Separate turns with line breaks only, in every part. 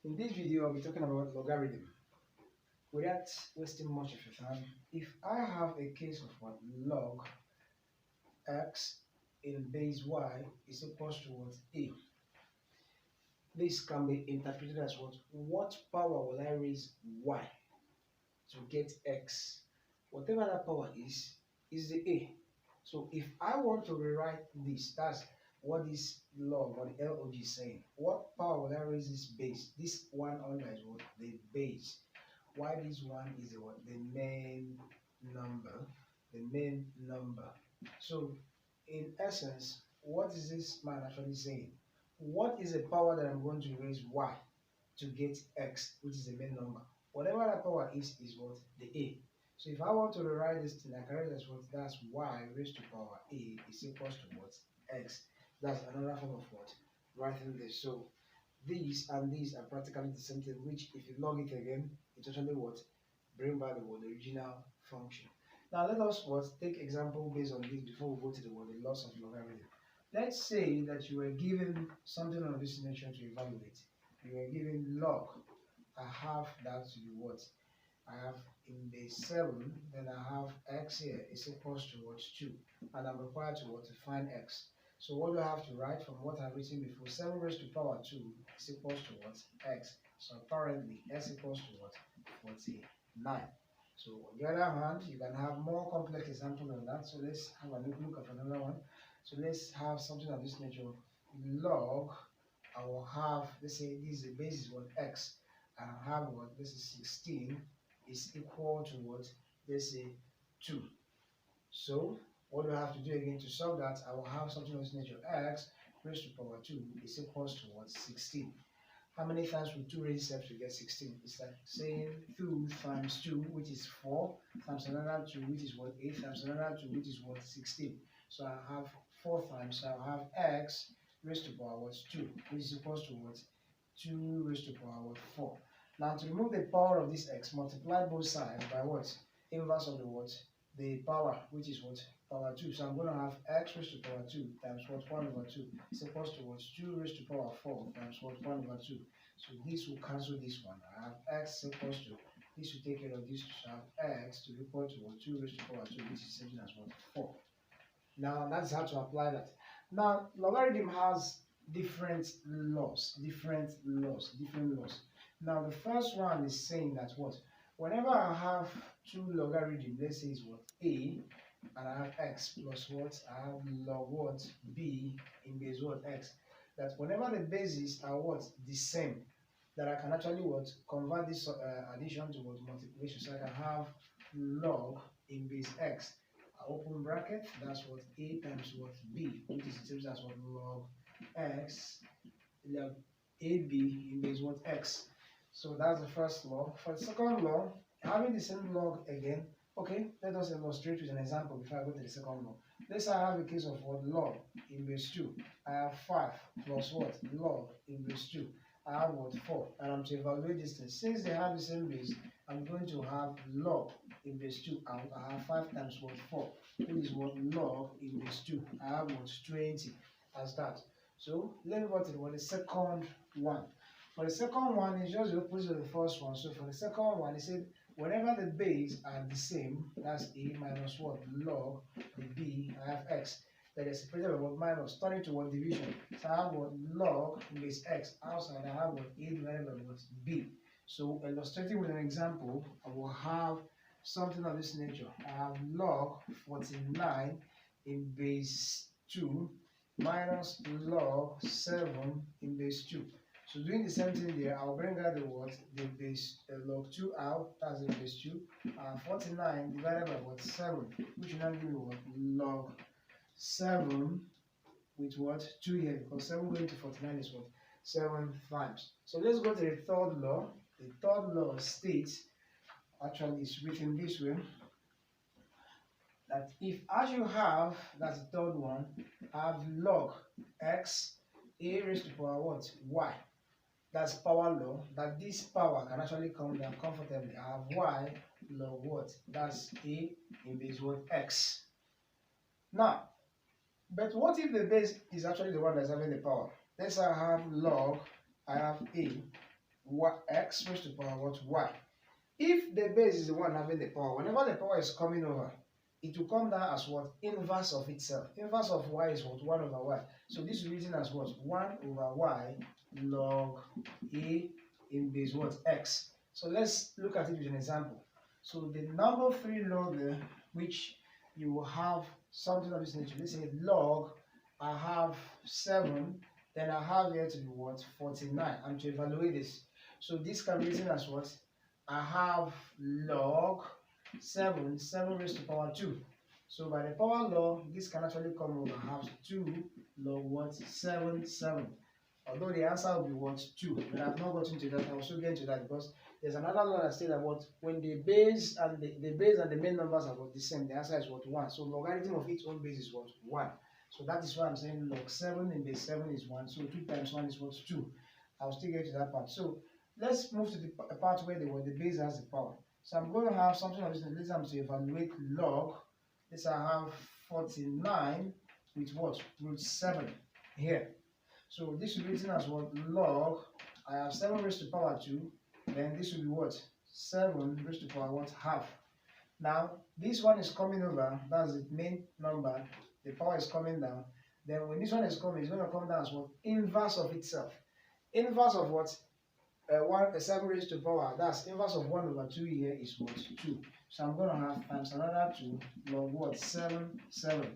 In this video, I'll be talking about logarithm. Without wasting much of your time, if I have a case of what log x in base y is equals to what a, this can be interpreted as what power will I raise y to get x? Whatever that power is the a. So if I want to rewrite this, that's what this log or the log is saying. What power will I raise this base? This one under is what? The base. Why this one is the what? The main number. The main number. So in essence, what is this man actually saying? What is the power that I'm going to raise y to get x, which is the main number? Whatever that power is what? The a. So if I want to rewrite this thing, I can write as what? That's y raised to power a is equals to what? X. That's another form of what? Writing this. So these and these are practically the same thing, which if you log it again, it actually what? Bring back the what? The original function. Now let us what? Take example based on this before we go to the what? The loss of logarithm. Let's say that you were given something of this nature to evaluate. You were given log. I have that to be what? I have in base 7, then I have x here is equals to what? 2. And I'm required to what? To find x. So what do I have to write from what I've written before? 7 raised to power 2 is equals to what? X. So apparently x equals to what? 49. So on the other hand, you can have more complex example than that. So let's have a look at another one. So let's have something of this nature. Log, I will have, let's say this is the base is what? X. And I have what? This is 16 is equal to what? Let's say 2. So what do I have to do again to solve that? I will have something of this nature. X raised to power 2 is equals to what? 16. How many times will 2 raise itself to get 16? It's like saying 2 times 2, which is 4, times another 2, which is what? 8, times another 2, which is what? 16. So I have 4 times, so I have x raised to power what? 2, which is equals to what? 2 raised to power what? 4. Now to remove the power of this x, multiply both sides by what? Inverse of the what? The power, which is what? Power 2. So I'm going to have x raised to power 2 times what? 1 over 2 is equals to what? 2 raised to power 4 times what? 1 over 2. So this will cancel this one. I have x equals to, this will take care of this, to have x to be equal to what? 2 raised to power 2, which is same as what? 4. Now that's how to apply that. Now logarithm has different laws. Now the first one is saying that what? Whenever I have two logarithms, let's say it's what? A, and I have x plus what? I have log what? B in base what? X. That whenever the bases are what? The same, that I can actually what? Convert this addition to what? Multiplication. So I can have log in base x. Open bracket, that's what? A times what? B, which is the same as what? Log x, log AB in base what? X. So that's the first law. For the second law, having the same log again, okay, let us illustrate with an example before I go to the second law. Let's say I have a case of what? Log in base 2. I have 5 plus what? Log in base 2. I have what? 4. And I'm to evaluate this thing. Since they have the same base, I'm going to have log in base 2 out. I have 5 times what? 4. Which is what? Log in base 2. I have what? 20 as that. So let me go to what? The second one. For the second one, it's just the opposite of the first one. So for the second one, it said whenever the base are the same, that's a minus what? Log the b, I have x. That is separated by what? Minus, turning to what? Division. So I have what? Log base x. Outside, I have what? A divided by what? B. So illustrating with an example, I will have something of this nature. I have log 49 in base 2 minus log 7 in base 2. So doing the same thing there, I'll bring out the what? The base log 2 out, that's the base 2. 49 divided by what? 7, which will now give me what? Log 7 with what? 2 here, because 7 going to 49 is what? 7 times. So let's go to the third law. The third law states, actually it's written this way, that if as you have, that's the third one, have log x a raised to power what? Y. That's power law, that this power can actually come down comfortably. I have y log what? That's a in base what? X. Now, but what if the base is actually the one that's having the power? Let's say I have log, I have a x raised to the power what y. If the base is the one having the power, whenever the power is coming over, it will come down as what? Inverse of itself. Inverse of y is what? 1 over y. So this will be written as what? 1 over y log a in base what? X. So let's look at it with an example. So the number 3 log there, which you will have something of this nature. Let's say log, I have 7, then I have here to be what? 49. I'm to evaluate this. So this can be written as what? I have log 7 raised to the power 2. So by the power law, this can actually come over. I have 2 log what? 7. Although the answer will be what? 2. But I've not gotten to that. I will still get to that because there's another law that states that what? When the base and the main numbers are what? The same, the answer is what? 1. So logarithm of its own base is what? 1. So that is why I'm saying log 7 in base 7 is 1. So 2 times 1 is what? 2. I'll still get to that part. So let's move to the part where the base has the power. So I'm going to have something of this. Let's have to evaluate log. This I have 49 with what? Root 7 here. So this will be written as what? Log. I have 7 raised to the power 2. Then this will be what? 7 raised to the power what? Half. Now this one is coming over. That's the main number. The power is coming down. Then when this one is coming, it's going to come down as what? Inverse of itself. Inverse of what? 7 raised to the power, that's inverse of 1 over 2 here is what? 2. So I'm going to have times another 2 log what? 7. So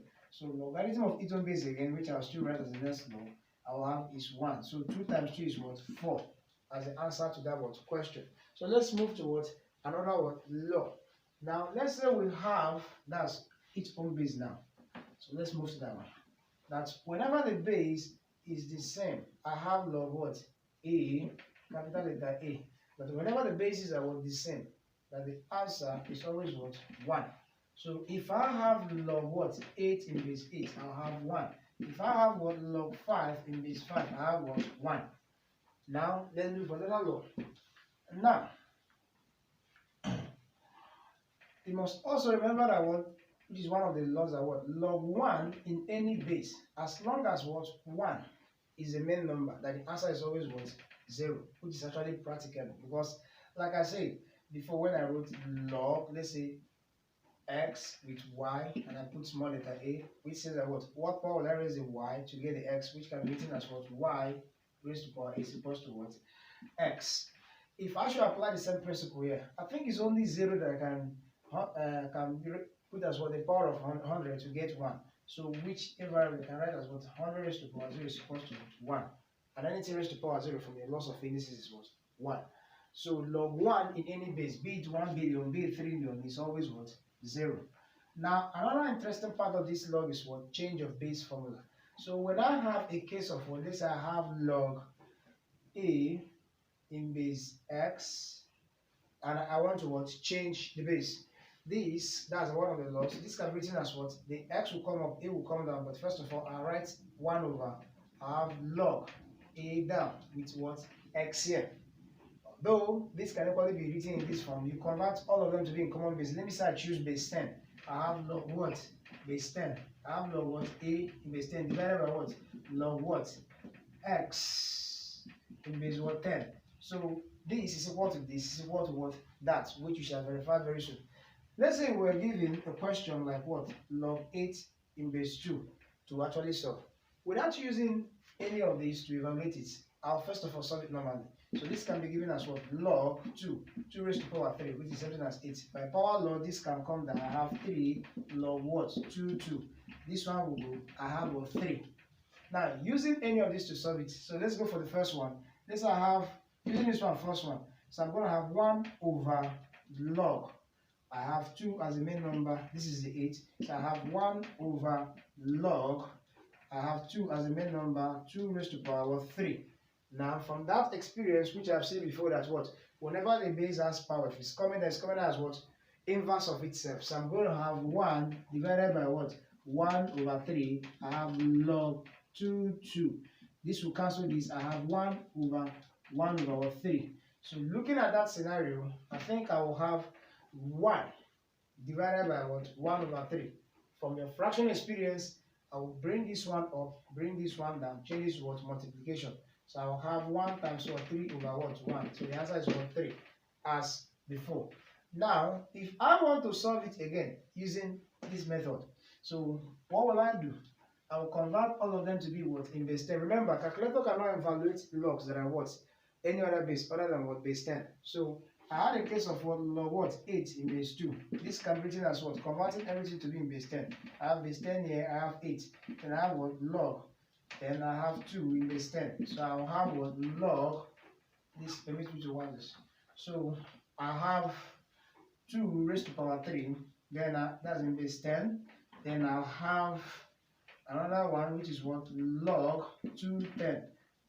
logarithm of its own base again, which I'll still write as the next law, I will have is 1. So 2 times 2 is what? 4 as the answer to that what? Question. So let's move to what? Another what? Law. Now let's say we have, that's its own base now. So let's move to that one. That's whenever the base is the same, I have log what? A, capital letter A. But whenever the bases are what? The same, that the answer is always what? 1. So if I have log what? 8 in base 8, I'll have 1. If I have what? Log 5 in base 5, I have what? 1. Now let's move for another law. Now you must also remember that what? Which is one of the laws that what? Log 1 in any base, as long as what? 1 is the main number, that the answer is always what? 0, which is actually practicable because, like I said before, when I wrote log, let's say x with y, and I put small letter a, which says that what power will I raise the y to get the x, which can be written as what? Y raised to power a is equals to what? X. If I should apply the same principle here, I think it's only 0 that I can put as what? The power of 100 to get 1. So which variable I can write as what? 100 raised to power 0 is equals to 1. And anything raised to power 0 from the loss of indices is what? 1. So log 1 in any base, be it 1 billion, be it 3 million, is always what? 0. Now another interesting part of this log is what? Change of base formula. So when I have a case of what? Let's say I have log A in base x, and I want to what? Change the base. That's one of the laws. This can be written as what? The x will come up, A will come down, but first of all, I write 1 over, I have log A down with what? X here. Though this can equally be written in this form, you convert all of them to be in common base. Let me say I choose base 10. I have log what? Base 10. I have log what? A in base 10 divided by what? Log what? X in base what? 10. So this is equal to this is equal to what? That, which we shall verify very soon. Let's say we're given a question like what? Log 8 in base 2 to actually solve. Without using any of these to evaluate it, I'll first of all solve it normally. So this can be given as what? Log 2 raised to power 3, which is something as 8. By power law, this can come down. I have 3 log what? 2. This one will go, I have what? 3. Now, using any of these to solve it, so let's go for the first one. Let's I have, using this one, first one. So I'm going to have 1 over log. I have 2 as the main number. This is the 8. So I have 1 over log. I have 2 as the main number. 2 raised to power 3. Now, from that experience, which I've seen before, that what? Whenever the base has power, if it's coming as what? Inverse of itself. So I'm going to have 1 divided by what? 1 over 3. I have log 2. This will cancel this. I have 1 over 3. So looking at that scenario, I think I will have 1 divided by what? 1 over 3. From your fraction experience, I will bring this one up, bring this one down, change this to what? Multiplication. So I'll have 1 times what? 3 over what? 1. So the answer is what? 3 as before. Now, if I want to solve it again using this method, so what will I do? I will convert all of them to be what? In base 10. Remember, calculator cannot evaluate logs that are what? Any other base other than what? Base 10. So I had a case of what? Log what? 8 in base 2. This can be written as what? Converting everything to be in base 10. I have base 10 here, I have 8. Then I have what? Log. Then I have 2 in base 10. So I'll have what? Log. This permits me to want this. So I have 2 raised to power 3. Then that's in base 10. Then I'll have another one which is what? Log 210.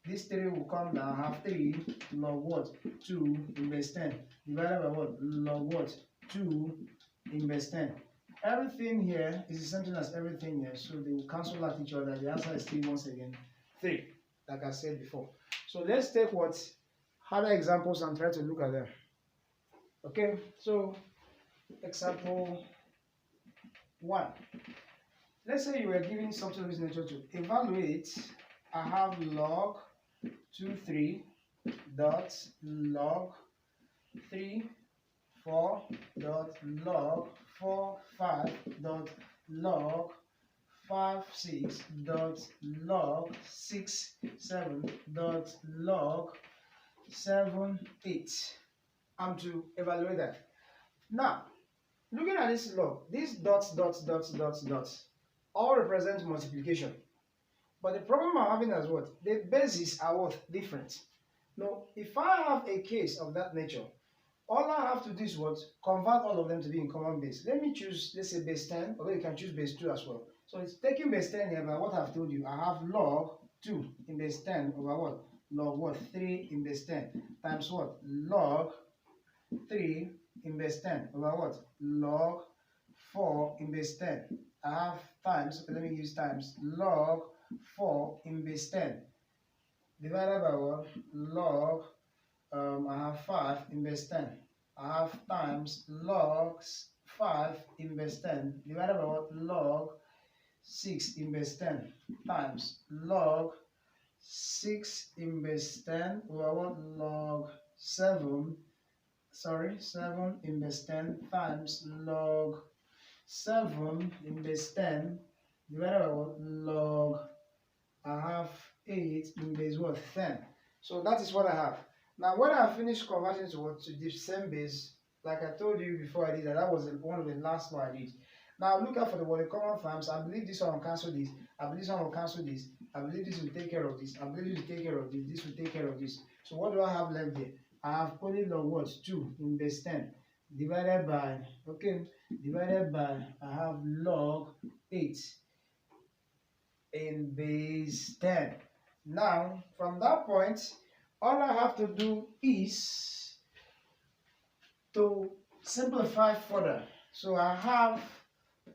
This 3 will come down, have 3 log what? 2 in base 10 divided by what? Log what? 2 in base 10. Everything here is the same thing as everything here, so they will cancel out each other. The answer is still once again 3, like I said before. So let's take what other examples and try to look at them. Okay, so example 1. Let's say you were given something of this nature to evaluate. I have log 23 dot log 3 4 dot log 4 5 dot log 5 6 dot log 6 7 dot log 7 8. I'm to evaluate that. Now, looking at this log, these dots all represent multiplication. But the problem I'm having is what? The bases are what? Different. Now, if I have a case of that nature, all I have to do is what? Convert all of them to be in common base. Let me choose, let's say base 10, although you can choose base 2 as well. So it's taking base 10 here by what I've told you. I have log 2 in base 10 over what? Log what? 3 in base 10 times what? Log 3 in base 10 over what? Log 4 in base 10. I have times, okay, let me use times, log 4 in base 10 divided by what? Log, I have 5 in base 10. I have times log 5 in base 10 divided by what? Log 6 in base 10 times log 6 in base 10 over what? Log 7 in base 10 times log 7 in base 10 divided by what? Log, I have 8 in base what? 10. So that is what I have. Now when I finish converting to what? To the same base, like I told you before I did that, that was one of the last one I did. Now look out for the common terms. I believe this one will cancel this. I believe this one will cancel this. I believe this will take care of this. I believe this will take care of this. This will take care of this. So what do I have left there? I have only log what? 2 in base 10 divided by, okay, divided by, I have log 8 in base 10. Now, from that point, all I have to do is to simplify further. So I have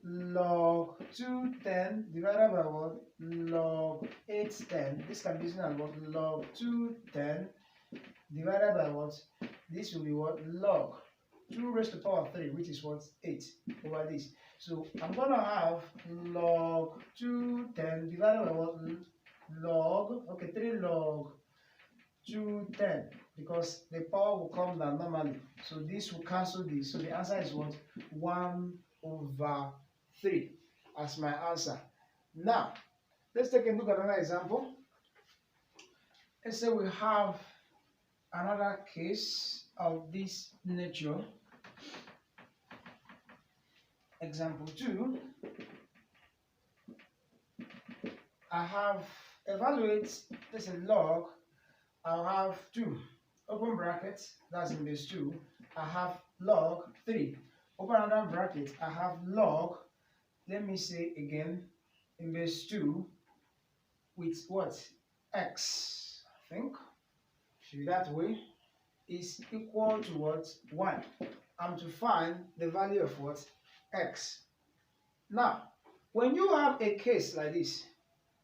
log 210 divided by what? Log 810. This can be written as what? Log 210 divided by what? This will be what? Log 2 raised to the power of 3, which is what? 8 over this. So I'm going to have log 210 divided by what? Log, okay, 3 log 210, because the power will come down normally. So this will cancel this. So the answer is what? 1 over 3 as my answer. Now, let's take a look at another example. Let's say we have another case of this nature. Example 2. I have evaluate, this is log, I'll have 2, open bracket, that's in base 2. I have log 3, open another bracket, I have log, let me say again, in base 2, with what? X, I think, should be that way, is equal to what? 1. I'm to find the value of what? X. Now, when you have a case like this,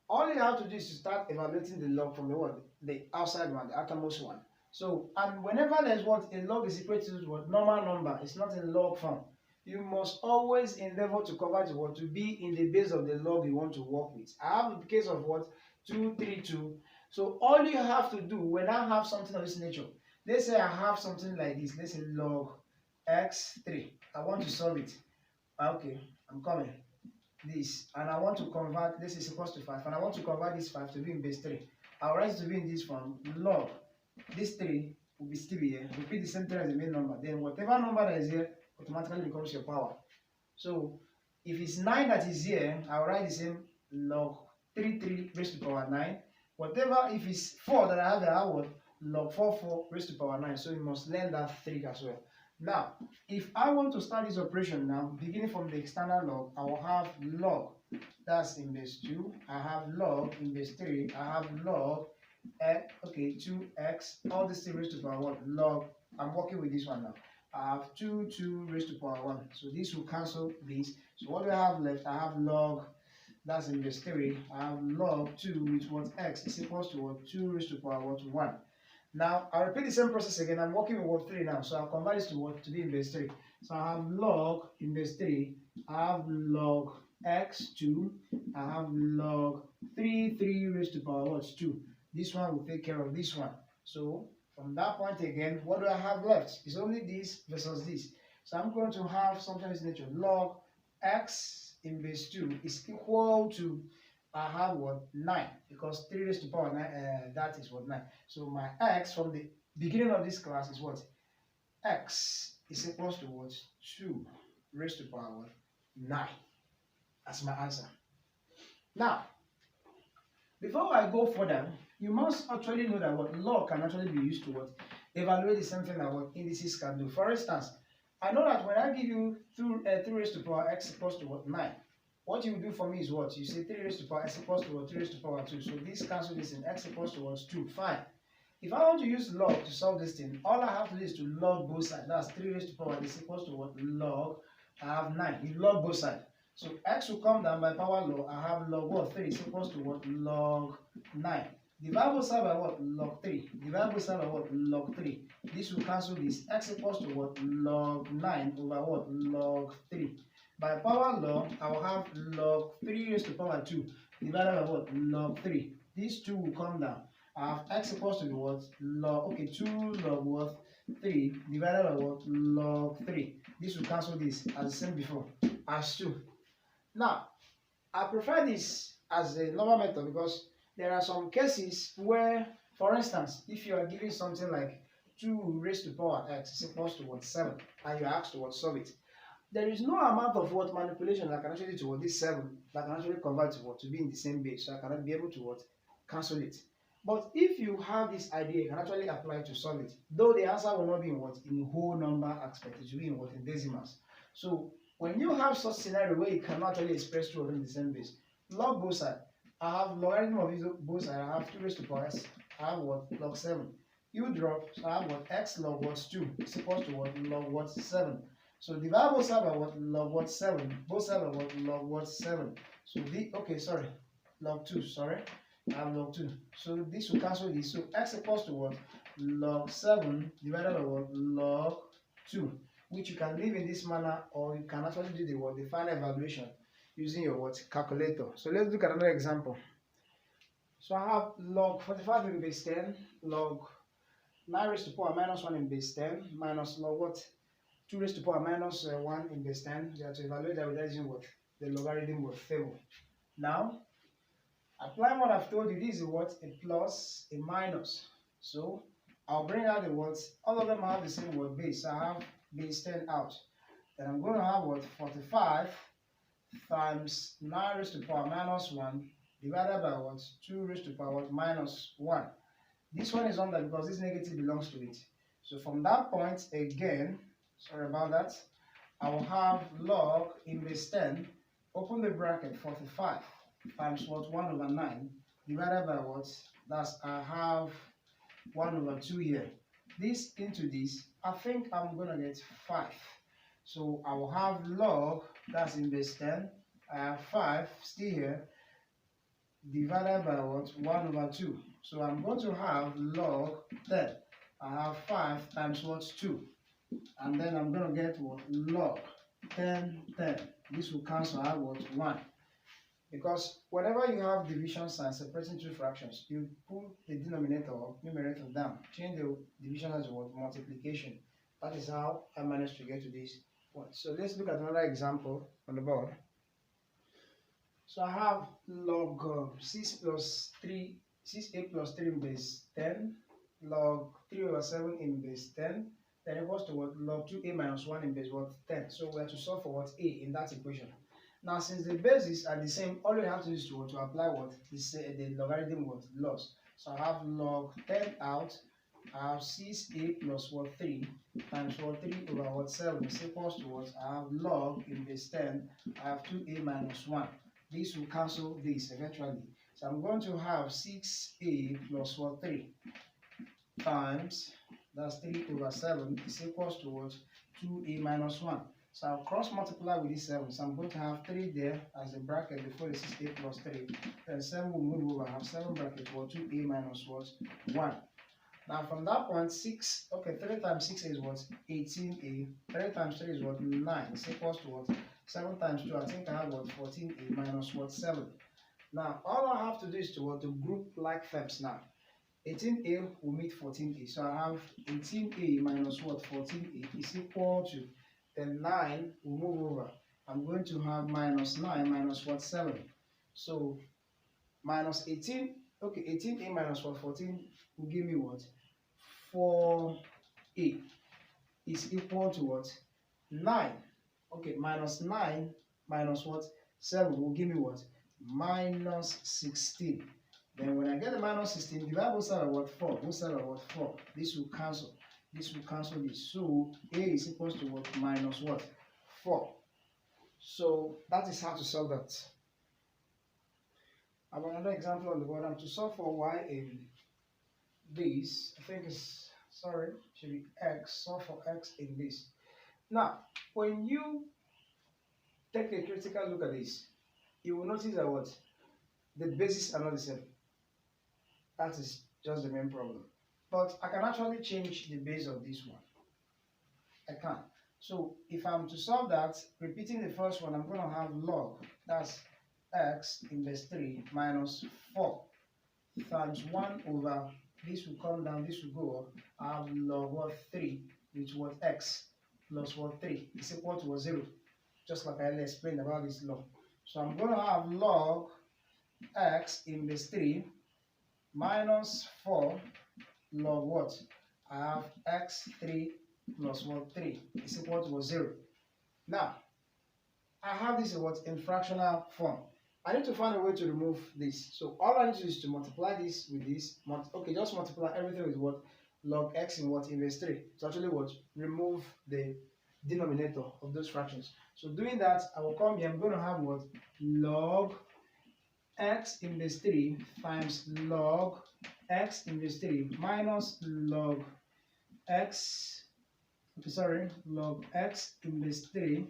all you have to do is to start evaluating the log from the what? The outside one, the outermost one. So, and whenever there's what? A log is equal to what? Normal number, it's not in log form. You must always endeavor to cover the what? To be in the base of the log you want to work with. I have the case of what? 232 So all you have to do when I have something of this nature, let's say I have something like this, let's say log x3. I want to solve it. Okay, I'm coming. This, and I want to convert this is equals to 5, and I want to convert this 5 to be in base 3. I'll write it to be in this form. Log this 3 will be still here. Repeat the same thing as the main number. Then whatever number that is here automatically becomes your power. So if it's 9 that is here, I'll write the same log 3 raised to power 9. Whatever, if it's 4 that I have, I would log 4 raised to power 9. So you must learn that 3 as well. Now, if I want to start this operation now, beginning from the external log, I will have log, that's in base 2. I have log in base 3. I have log, okay, 2x, all this thing raised to power 1. Log, I'm working with this one now. I have 2 raised to power 1. So this will cancel this. So what do I have left? I have log, that's in base 3. I have log 2 with what x is equals to what 2 raised to power what 1. Now I'll repeat the same process again. I'm working with what 3 now, so I'll convert this to what to be in base 3. So I have log in base 3. I have log x2. I have log 3 raised to power what 2. This one will take care of this one. So from that point again, what do I have left? It's only this versus this. So I'm going to have something of this nature. Log x in base 2 is equal to, I have what 9, because 3 raised to power 9, that is what 9. So my x from the beginning of this class is what? X is equals to what? 2 raised to power 9. That's my answer. Now, before I go further, you must actually know that what log can actually be used to what evaluate the same thing that what indices can do. For instance, I know that when I give you 3 raised to power x equals to what 9, what you do for me is what? You say 3 raised to power x equals to what 3 raised to power 2. So this cancels this in x equals to what 2. Fine. If I want to use log to solve this thing, all I have to do is to log both sides. That's 3 raised to power this equals to what log. I have 9. You log both sides. So x will come down by power law. I have log what 3 is equals to what log 9. Divide both sides by what log 3. Divide both sides by what log 3. This will cancel this. X equals to what log 9 over what log 3. By power law, I will have log 3 raised to power 2 divided by what log 3. These two will come down. I have x equals to what log, okay, 2 log what 3 divided by what log 3. This will cancel this as the same before as 2. Now, I prefer this as a normal method because there are some cases where, for instance, if you are given something like 2 raised to power x is equals to what 7, and you are asked to what solve it, there is no amount of what manipulation that can actually do to what this 7 that can actually convert to what to be in the same base, so I cannot be able to what cancel it. But if you have this idea, you can actually apply to solve it. Though the answer will not be in what in whole number aspect, it will be in what in decimals. So when you have such scenario where you cannot actually express two of them in the same base, log both sides. I have logarithm of both sides. I have 2 raised to power s. I have what log 7. You drop, so I have what x log what 2 is equals to what log what 7. So divide both sides by what log what 7. Both sides by what log what 7. So the log 2. Sorry, I have log 2. So this will cancel this. So x equals to what log 7 divided by what log 2, which you can leave in this manner, or you can actually do the final evaluation using your calculator. So let's look at another example. So I have log 45 in base 10, log 9 raised to power minus 1 in base 10, minus log 2 raised to power minus 1 in base 10. You have to evaluate that without using the logarithm table. Now, applying what I've told you, this is a plus, a minus. So I'll bring out the words, all of them have the same word base. So I have base 10 out. Then I'm going to have 45 times 9 raised to power minus 1 divided by 2 raised to power minus 1. This one is under because this negative belongs to it. So from that point again, sorry about that, I will have log in base 10, open the bracket, 45 times 1 over 9 divided by that's I have 1 over 2 here. This into this, I think I'm going to get 5. So I will have log, that's in base 10, I have 5 still here, divided by 1 over 2. So I'm going to have log 10. I have 5 times 2. And then I'm going to get log 10. This will cancel. I have 1. Because whenever you have division sign separating two fractions, you pull the denominator or numerator down, change the division as what multiplication. That is how I managed to get to this point. So let's look at another example on the board. So I have log 6a plus 3 in base 10, log 3 over 7 in base 10, then equals to what? Log 2a minus 1 in base what? 10. So we have to solve for what? A in that equation. Now, since the bases are the same, all we have to do is to apply what? The logarithm what? Laws. So I have log 10 out, I have 6a plus what? 3 times what? 3 over what? 7 is equals to what? I have log in base 10, I have 2a minus 1. This will cancel this eventually. So I'm going to have 6a plus what? 3 times, that's 3 over 7 is equals to what? 2a minus 1. So I'll cross multiply with this 7. So I'm going to have 3 there as a bracket before the 6a plus 3. Then 7 will move over. I have 7 bracket for 2a minus what? 1. Now from that point, 6, okay, 3 times 6 is what? 18a. 3 times 3 is what? 9. Is equals to what? 7 times 2, I think I have what? 14a minus what? 7. Now all I have to do is to what? To group like terms now. 18a will meet 14a. So I have 18a minus what? 14a is equal to, then 9 will move over. I'm going to have minus 9 minus what? 7. So minus 18, okay, 18a minus what? 14 will give me what? 4a is equal to what? 9. Okay, minus 9 minus what? 7 will give me what? Minus 16. Then when I get the minus 16, divide both sides by what? 4. Both sides by what? 4. This will cancel. This will cancel this. So a is equals to what? Minus what? 4. So that is how to solve that. I have another example on the board. I'm to solve for y in this. I think it's, sorry, should be x. Solve for x in this. Now, when you take a critical look at this, you will notice that what? The bases are not the same. That is just the main problem. But I can actually change the base of this one. I can. So if I'm to solve that, repeating the first one, I'm going to have log, that's x in base 3 minus 4 times 1 over, this will come down, this will go up. I have log what? 3, which was x plus what? 3 is equal to 0. Just like I explained about this law. So I'm going to have log x in base 3 minus 4 log what? I have x3 plus what? 3 is equal to 0. Now, I have this what? In fractional form. I need to find a way to remove this. So all I need to do is to multiply this with this. Okay, just multiply everything with what? Log x in what? In base 3. So actually what? Remove the denominator of those fractions. So doing that, I will come here. I'm going to have what? Log x in base 3 times log x in base 3 minus log x, okay, sorry, log x in base 3,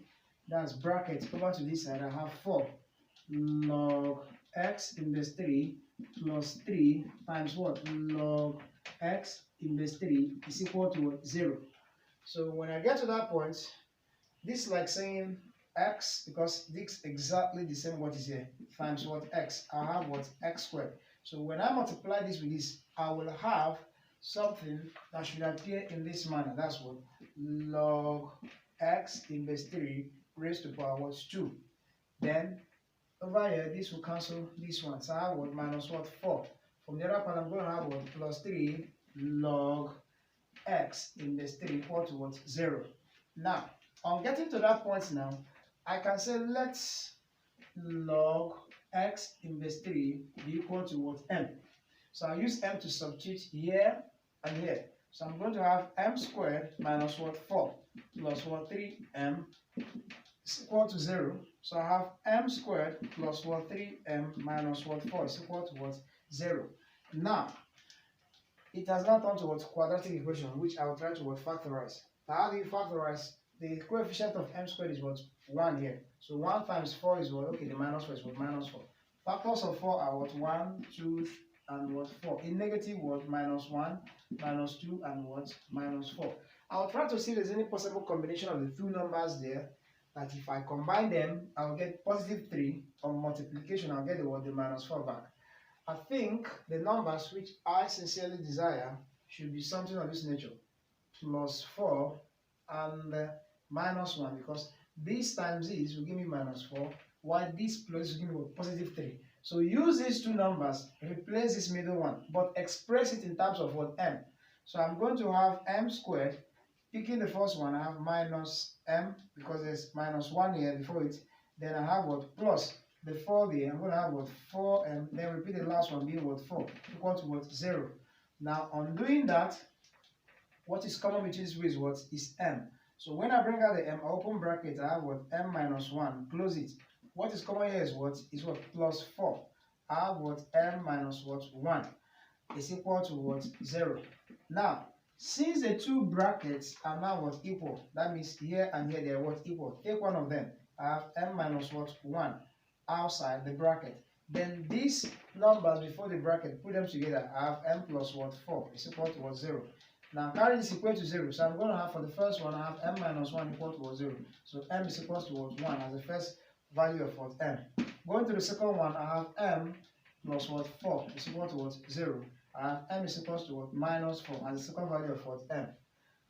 that's bracket over to this side. I have 4 log x in base 3 plus 3 times what? Log x in base 3 is equal to what? 0. So when I get to that point, this is like saying x, because this exactly the same what is here, times what? X. I have what? X squared. So when I multiply this with this, I will have something that should appear in this manner. That's what? Log x in base 3 raised to power what? 2. Then over here, this will cancel this one. So I have what? Minus what? 4. From the other part, I'm going to have what? Plus 3 log x in base 3 equal to what? 0. Now, on getting to that point now, I can say let's log x in base 3 be equal to what? M. So I use m to substitute here and here. So I'm going to have m squared minus what? 4 plus what? 3m is equal to 0. So I have m squared plus what? 3m minus what? 4 is equal to what? 0. Now, it has now turned to what? Quadratic equation, which I will try to what? Factorize. Now, how do you factorize? The coefficient of m squared is what? 1 here. So 1 times 4 is what? Okay, the minus 4 is what? Minus 4. Factors of 4 are what? 1, 2, and what? 4. In negative what? Minus 1, minus 2, and what? Minus 4. I'll try to see if there's any possible combination of the two numbers there that if I combine them, I'll get positive 3. On multiplication, I'll get the minus 4 back. I think the numbers which I sincerely desire should be something of this nature. Plus 4 and minus 1, because this times this will give me minus 4, while this plus will give me positive 3. So use these two numbers, replace this middle one, but express it in terms of what? M. So I'm going to have m squared. Picking the first one, I have minus m, because there's minus 1 here before it. Then I have what? Plus the 4 there. I'm going to have what? 4m. Then repeat the last one being what? 4, equal to what? 0. Now, on doing that, what is common between these ways what is m. So when I bring out the m, I open bracket, I have what? M minus 1, close it. What is common here is what? Is what? Plus 4. I have what? M minus what? 1 is equal to what? 0. Now, since the two brackets are now what? Equal, that means here and here they are what? Equal. Take one of them. I have m minus what? 1 outside the bracket. Then these numbers before the bracket, put them together. I have m plus what? 4 is equal to what? 0. Now carry this equal to 0. So I'm going to have for the first one, I have m minus 1 equal to what? 0. So m is equal to what? 1 as the first value of what? M. Going to the second one, I have m plus what? 4 is equal to what? 0. I have m is equal to what? Minus 4 as the second value of what? M.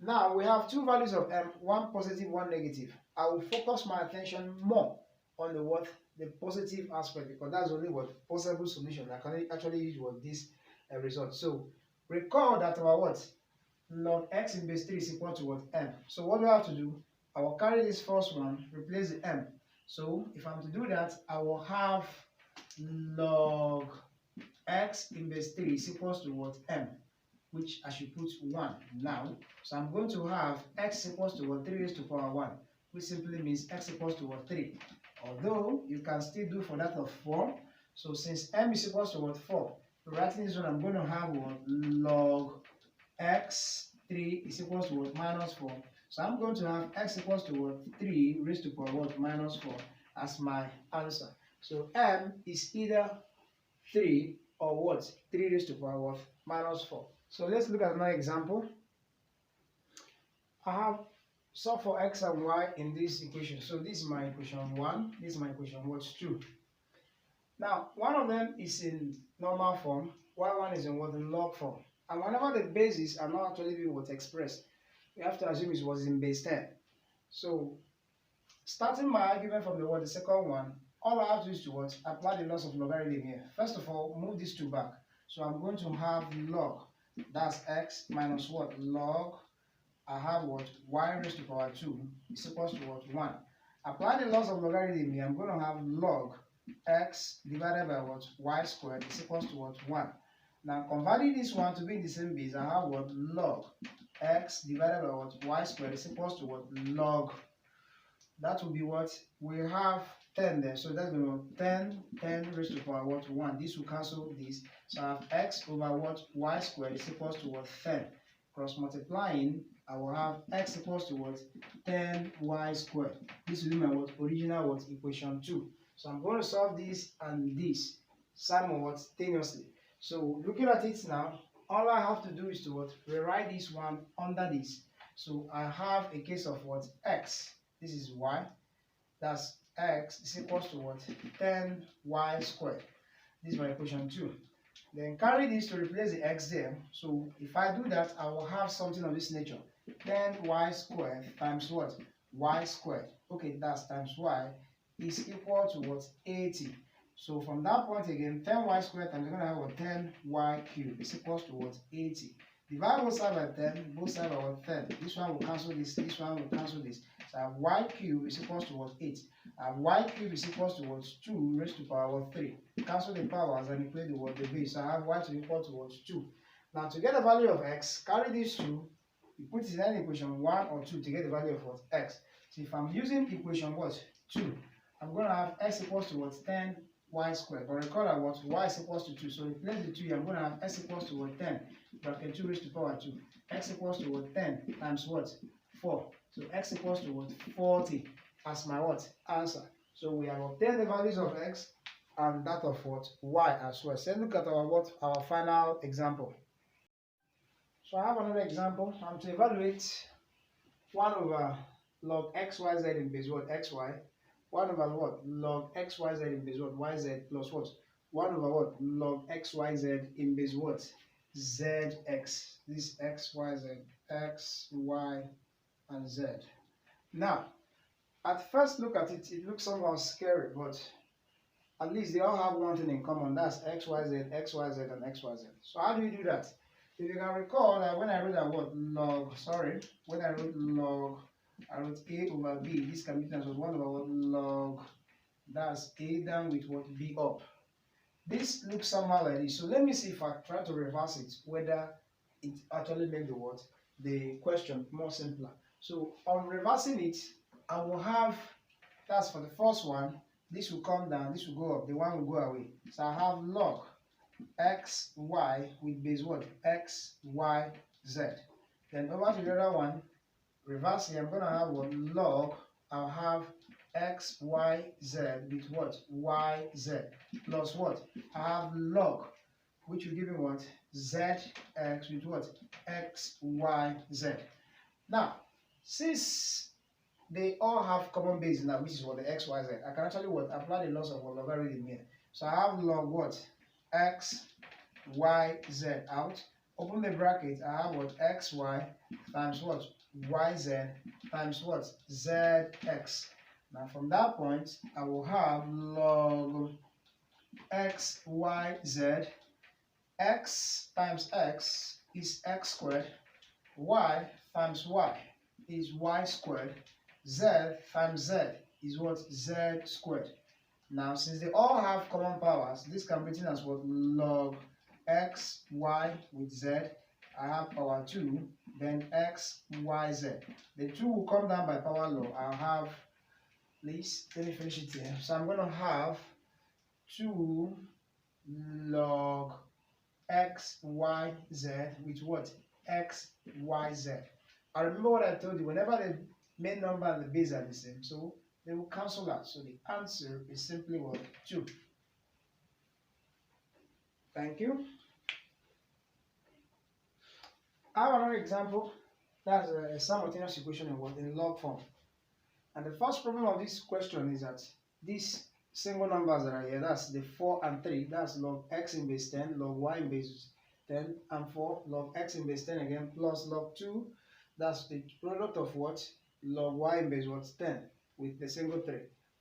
Now we have two values of m, one positive, one negative. I will focus my attention more on the what? The positive aspect, because that's only what possible solution. I can actually use what this result. So recall that our what? Log x in base 3 is equal to what? M. So what do I have to do? I will carry this first one, replace the m. So if I'm to do that, I will have log x in base 3 is equals to what? M, which I should put 1 now. So I'm going to have x equals to what? 3 raised to power 1, which simply means x equals to what? 3. Although you can still do for that of 4. So since m is equals to what? 4, writing this one, I'm going to have what? Log x 3 is equals to what? Minus 4. So I'm going to have x equals to what? 3 raised to power what? Minus 4 as my answer. So m is either 3 or what? 3 raised to power what? Minus 4. So let's look at another example. I have solve for x and y in this equation. So this is my equation 1, this is my equation what? 2. Now, one of them is in normal form, while one is in what? In log form. And whenever the bases are not actually being what expressed, we have to assume it was in base 10. So, starting my argument from the what? The second one, all I have to do is to what? Apply the laws of logarithm here. First of all, move these two back. So I'm going to have log, that's x minus what? Log, I have what? Y raised to power 2 is equals to what? 1. Apply the laws of logarithm here. I'm going to have log x divided by what? Y squared is equals to what? 1. Now converting this one to be in the same base, I have what? Log x divided by what? Y squared is equals to what? Log. That will be what? We have 10 there. So that's going to be 10 raised to power what? 1. This will cancel this. So I have x over what? Y squared is equals to what? 10. Cross multiplying, I will have x equals to what? 10y squared. This will be my what? Original what? Equation 2. So I'm going to solve this and this simultaneously. So looking at it now, all I have to do is to what? Rewrite this one under this. So I have a case of what? X. This is y. That's x is equals to what? 10y squared. This is my equation 2. Then carry this to replace the x there. So if I do that, I will have something of this nature. 10y squared times what? Y squared. Okay, that's times y is equal to what? 80. So from that point again, 10y squared times we're going to have what? 10y cubed is equals to what? 80. Divide both sides by 10, both sides by what? 10. This one will cancel this one will cancel this. So I have y cubed is equals to what? 8. I have y cubed is equals to what? 2 raised to power what? 3. Cancel the powers and equate the what? The base. So I have y to equal to what? 2. Now to get the value of x, carry these two, you put it in any equation 1 or 2 to get the value of what? X. So if I'm using equation what? 2, I'm going to have x equals to what? 10y squared. But recall that what? Y is equals to 2. So replace the 2 here. I'm going to have x equals to what? 10 bracket 2 raised to power 2. X equals to what? 10 times what? 4. So x equals to what? 40 as my what? Answer. So we have obtained the values of x and that of what? Y as well. So let's look at our what? Our final example. So I have another example. I'm to evaluate 1 over log xyz in base what? Xy. 1 over what? Log xyz in base what? Yz plus what? 1 over what? Log xyz in base what? Zx. This xyz, x, y, and z. Now, at first look at it, it looks somehow scary, but at least they all have one thing in common. That's xyz, xyz, and xyz. So how do you do that? If you can recall that when I wrote that word log, when I wrote log, I wrote a over b. This can be written as 1 over what? Log. That's a down with what? B up. This looks somehow like this. So let me see if I try to reverse it, whether it actually makes the what? The question more simpler. So on reversing it, I will have, that's for the first one, this will come down, this will go up, the one will go away. So I have log x, y with base what? X, y, z. Then over to the other one, reversing, I'm going to have what? Log, I'll have x, y, z with what? Y, z. Plus what? I have log, which will give me what? Z, x with what? X, y, z. Now, since they all have common base now, which is what? The x, y, z. I can actually what? Apply the laws of logarithm here. So I have log what? X, y, z out. Open the bracket, I have what? X, y times what? Y, z times what? Z, x. Now from that point, I will have log x, y, z. X times x is x squared. Y times y is y squared. Z times z is what? Z squared. Now, since they all have common powers, this can be written as what? Log x, y with z. I have power 2, then x, y, z. The 2 will come down by power law. I'll have, please, let me finish it here. So I'm going to have 2 log x, y, z with what? X, y, z. I remember what I told you, whenever the main number and the base are the same, so they will cancel out. So the answer is simply what? 2. Thank you. I have another example. That's a simultaneous equation in what? In log form. And the first problem of this question is that these single numbers that are here, that's the 4 and 3, that's log x in base 10, log y in base 10, and 4, log x in base 10 again, plus log 2, that's the product of what? Log y in base what? 10, with the single 3.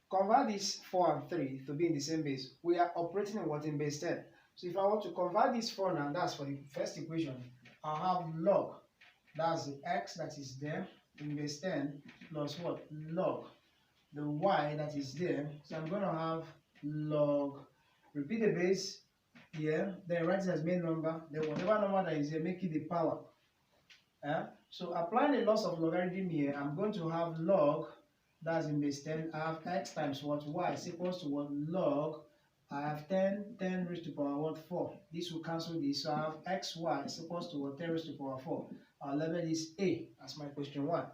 Convert these 4 and 3 to be in the same base. We are operating in what? In base 10. So if I want to convert this 4 now, that's for the first equation, I'll have log, that's the x that is there in base 10, plus what? Log the y that is there. So I'm going to have log, repeat the base here, then write it as main number, then whatever number that is here, make it the power. So applying the laws of logarithm here, I'm going to have log, that's in base 10, I have x times what? Y is equals to what? Log, I have 10 raised to power what? 4. This will cancel this, so I have xy is equals to what? 10 raised to power 4. I'll label this A as my question 1.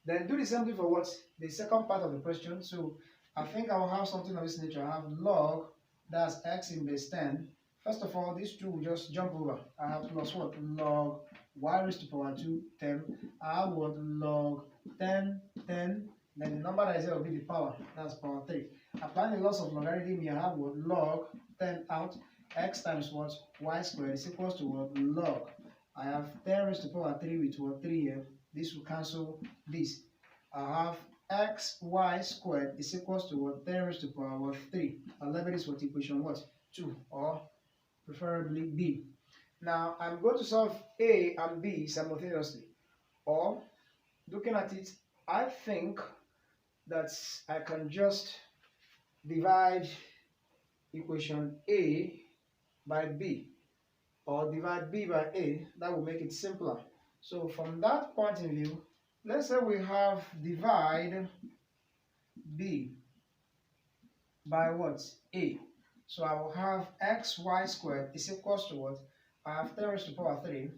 Then do the same thing for what? The second part of the question. So I think I will have something of this nature. I have log, that's x in base 10. First of all, these two will just jump over. I have plus what? Log y raised to power 2, 10. I have what? Log 10. Then the number that is here will be the power. That's power 3. Applying the laws of logarithm here, I have what? Log 10 out. X times what? Y squared is equals to what? Log. I have 10 raised to power 3 with what? 3 here. This will cancel this. I have x, y squared is equals to what? 10 raised to power what? 3. I'll label this what? Equation what? 2, or preferably B. Now I'm going to solve A and B simultaneously. Or, looking at it, I think that I can just divide equation A by B, or divide B by A. That will make it simpler. So from that point of view, let's say we have divide B by what? A. So I will have xy squared is equals to what? I have 10 raised to power 3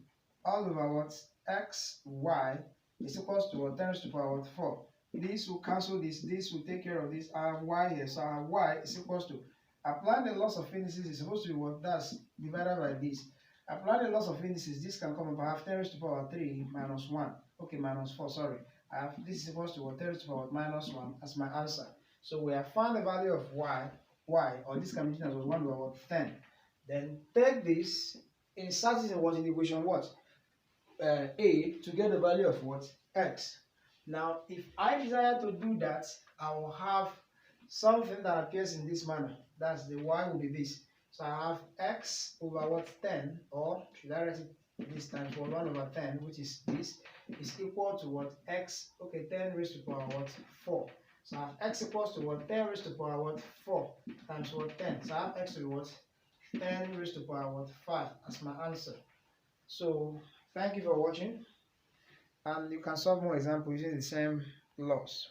all over what? Xy is equals to what? 10 raised to power what? 4. This will cancel this. This will take care of this. I have y here. So I have y is equals to, applying the laws of indices is supposed to be what? That's divided by this. Apply the laws of indices. This can come up. I have 10 raised to power 3 minus 1. Okay, minus 4, sorry. I have this is equals to what 10 raised to the power minus 1 as my answer. So we have found the value of y, or this can be written as 1 over 10. Then take this, insert it in what in the equation what? A to get the value of what? X. Now, if I desire to do that, I will have something that appears in this manner. That's the y will be this. So I have x over what 10, or should I write it this times 1 over 10, which is this, is equal to what? X, okay, 10 raised to the power what? 4. So I have x equals to what? 10 raised to the power what? 4 times what? 10. So I have x to be what? 10 raised to the power what? 5 as my answer. So thank you for watching, and you can solve more examples using the same laws.